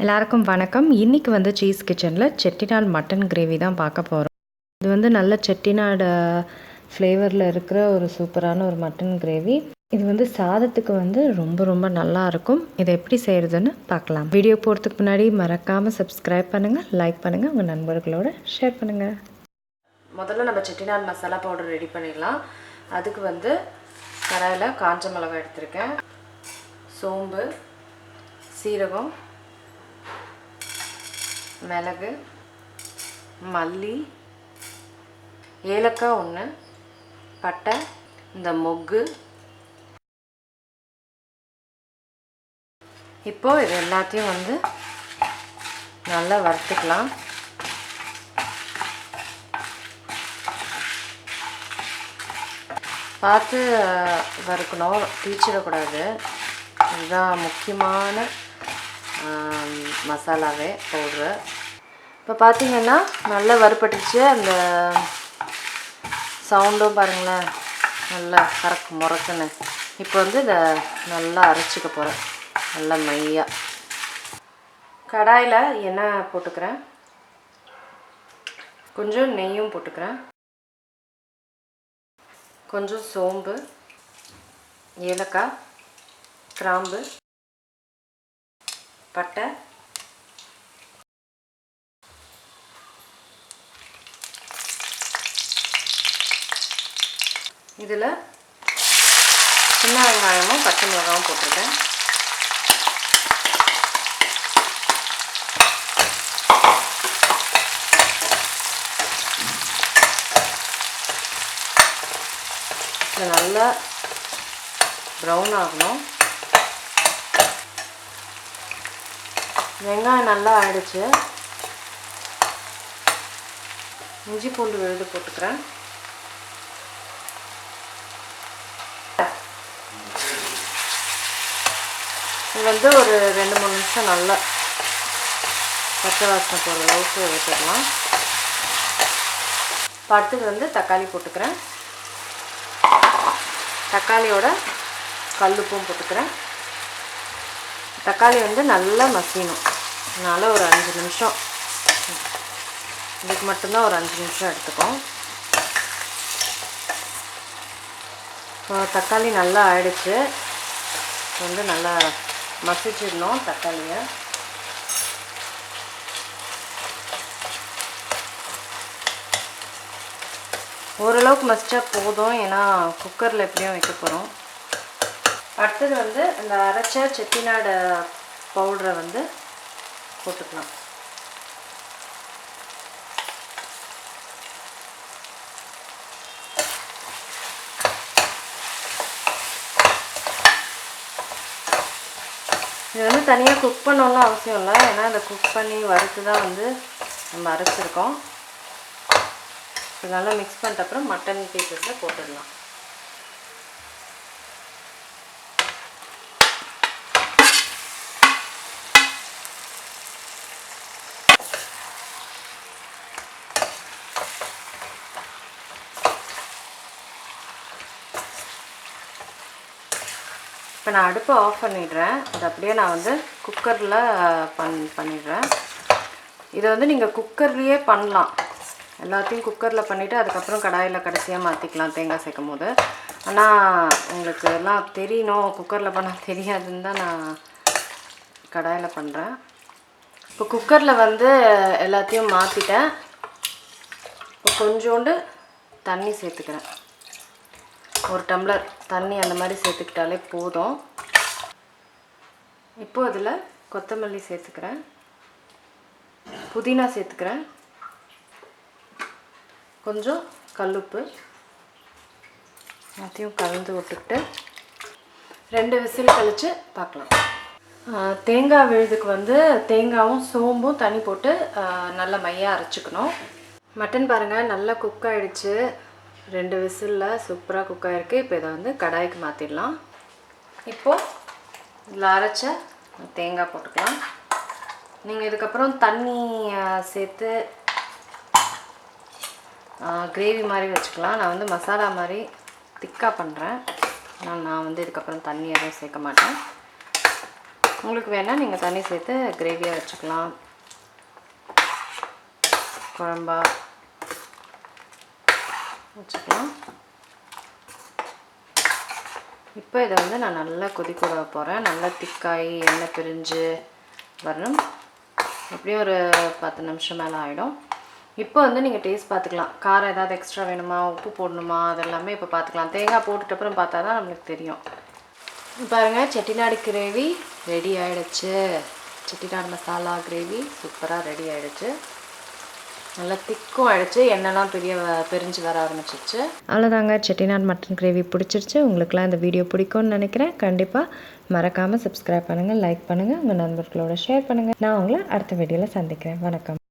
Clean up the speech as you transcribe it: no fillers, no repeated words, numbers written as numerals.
எல்லாருக்கும் வணக்கம். இன்றைக்கி வந்து சீஸ் கிச்சனில் செட்டிநாடு மட்டன் கிரேவி தான் பார்க்க போகிறோம். இது வந்து நல்ல செட்டிநாடு ஃப்ளேவரில் இருக்கிற ஒரு சூப்பரான ஒரு மட்டன் கிரேவி. இது வந்து சாதத்துக்கு வந்து ரொம்ப நல்லா இருக்கும். இதை எப்படி செய்கிறதுன்னு பார்க்கலாம். வீடியோ போகிறதுக்கு முன்னாடி மறக்காமல் சப்ஸ்கிரைப் பண்ணுங்கள், லைக் பண்ணுங்கள், உங்கள் நண்பர்களோட ஷேர் பண்ணுங்கள். முதல்ல நம்ம செட்டிநாடு மசாலா பவுடர் ரெடி பண்ணிடலாம். அதுக்கு வந்து கடாயில் காஞ்ச மிளகாய் எடுத்திருக்கேன், சோம்பு, சீரகம், மிளகு, மல்லி, ஏலக்காய் ஒன்று, பட்டை, இந்த மொக்கு. இப்போது இது எல்லாத்தையும் வந்து நல்லா வறுத்துக்கலாம். பார்த்து வறுக்கணும், தீச்சிடக்கூடாது. இதுதான் முக்கியமான மசாலாவே பவுட்ரு. இப்போ பார்த்திங்கன்னா நல்லா வறுப்பட்டுச்சு. அந்த சவுண்டும் பாருங்களேன், நல்லா கறக்கு முறக்குன்னு. இப்போ வந்து இதை நல்லா அரைச்சிக்க போகிறேன், நல்லா மையாக. கடாயில் எண்ணெய் போட்டுக்கிறேன், கொஞ்சம் நெய்யும் போட்டுக்கிறேன், கொஞ்சம் சோம்பு, ஏலக்காய், கிராம்பு, பட்டை, இதில் சின்ன வெங்காயமும் பச்சை மிளகாவும் போட்டிருக்கேன். இது நல்லா ப்ரௌன் ஆகணும். வெங்காயம் நல்லா ஆயிடுச்சு. இஞ்சி பூண்டு விழுது போட்டுக்கிறேன். இது வந்து ஒரு 2-3 நிமிஷம் நல்லா பச்சை வாசனை போகிற அளவுக்கு வச்சிடலாம். அடுத்தது வந்து தக்காளி போட்டுக்கிறேன். தக்காளியோட கல்லுப்பும் போட்டுக்கிறேன். தக்காளி வந்து நல்லா மசியணும். அதனால் ஒரு 5 நிமிஷம், இதுக்கு மட்டும்தான் ஒரு 5 நிமிஷம் எடுத்துக்கும். தக்காளி நல்லா ஆயிடுச்சு. வந்து நல்லா மசிச்சிடணும் தக்காளியை. ஓரளவுக்கு மசிச்சா போதும், ஏன்னா குக்கரில் எப்படியும் வைக்க போகிறோம். அடுத்தது வந்து இந்த அரைச்ச செட்டிநாடு பவுடரை வந்து போட்டுக்கலாம். இது வந்து தனியாக குக் பண்ணணும்னு அவசியம் இல்லை, ஏன்னா இதை குக் பண்ணி வறுத்து தான் வந்து நம்ம அரைச்சிருக்கோம். இது நல்லா மிக்ஸ் பண்ணிட்ட அப்புறம் மட்டன் பீசஸில் போட்டுடலாம். இப்போ நான் அடுப்பை ஆஃப் பண்ணிடுறேன். இது அப்படியே நான் வந்து குக்கரில் பண்ணிடுறேன். இதை வந்து நீங்கள் குக்கர்லேயே பண்ணலாம். எல்லாத்தையும் குக்கரில் பண்ணிவிட்டு அதுக்கப்புறம் கடாயில் கடைசியாக மாற்றிக்கலாம் தேங்காய் சேர்க்கும் போது. ஆனால் உங்களுக்கு எல்லாம் தெரியணும், குக்கரில் பண்ணால் தெரியாதுன்னு தான் நான் கடாயில் பண்ணுறேன். இப்போ குக்கரில் வந்து எல்லாத்தையும் மாற்றிட்டேன். இப்போ கொஞ்சோண்டு தண்ணி சேர்த்துக்கிறேன். 1 டம்ளர் தண்ணி அந்த மாதிரி சேர்த்துக்கிட்டாலே போதும். இப்போது அதில் கொத்தமல்லி சேர்த்துக்கிறேன், புதினா சேர்த்துக்கிறேன், கொஞ்சம் கல்லுப்பு, எல்லாத்தையும் கலந்து விட்டுக்கிட்டு 2 விசில் கழித்து பார்க்கலாம். தேங்காய் விழுதுக்கு வந்து தேங்காயும் சோம்பும் தண்ணி போட்டு நல்லா மையாக அரைச்சிக்கணும். மட்டன் பாருங்கள் நல்லா குக் ஆகிடுச்சு. 2 விசிலில் சூப்பராக குக் ஆகிருக்கு. இப்போ இதை வந்து கடாய்க்கு மாற்றிடலாம். இப்போது இதில் அரைச்ச தேங்காய் போட்டுக்கலாம். நீங்கள் இதுக்கப்புறம் தண்ணி சேர்த்து கிரேவி மாதிரி வச்சுக்கலாம். நான் வந்து மசாலா மாதிரி திக்காக பண்ணுறேன். நான் வந்து இதுக்கப்புறம் தண்ணி எதுவும் சேர்க்க மாட்டேன். உங்களுக்கு வேணால் நீங்கள் தண்ணி சேர்த்து கிரேவியாக வச்சுக்கலாம், குழம்பா வச்சுக்கலாம். இப்போ இதை வந்து நான் நல்லா கொதிக்க விட போகிறேன். நல்லா திக்காகி எண்ணெய் பிரிஞ்சு வரணும். எப்படியும் ஒரு 10 நிமிஷம் மேலே ஆகிடும். இப்போ வந்து நீங்கள் டேஸ்ட் பார்த்துக்கலாம். காரம் ஏதாவது எக்ஸ்ட்ரா வேணுமா, உப்பு போடணுமா, அதெல்லாமே இப்போ பார்த்துக்கலாம். தேங்காய் போட்டுட்டு அப்புறம் பார்த்தா தான் நம்மளுக்கு தெரியும். பாருங்கள், செட்டிநாடு கிரேவி ரெடி ஆகிடுச்சு. செட்டிநாடு மசாலா கிரேவி சூப்பராக ரெடி ஆகிடுச்சு. நல்லா திக்கும் ஆகிடுச்சு, எண்ணெய்லாம் பிரிஞ்சு வர ஆரம்பிச்சிருச்சு. அவ்வளோதாங்க, செட்டிநாடு மட்டன் கிரேவி பிடிச்சிருச்சு. உங்களுக்குலாம் இந்த வீடியோ பிடிக்கும்னு நினைக்கிறேன். கண்டிப்பாக மறக்காமல் சப்ஸ்கிரைப் பண்ணுங்கள், லைக் பண்ணுங்கள், உங்கள் நண்பர்களோட ஷேர் பண்ணுங்கள். நான் உங்களை அடுத்த வீடியோவில் சந்திக்கிறேன். வணக்கம்.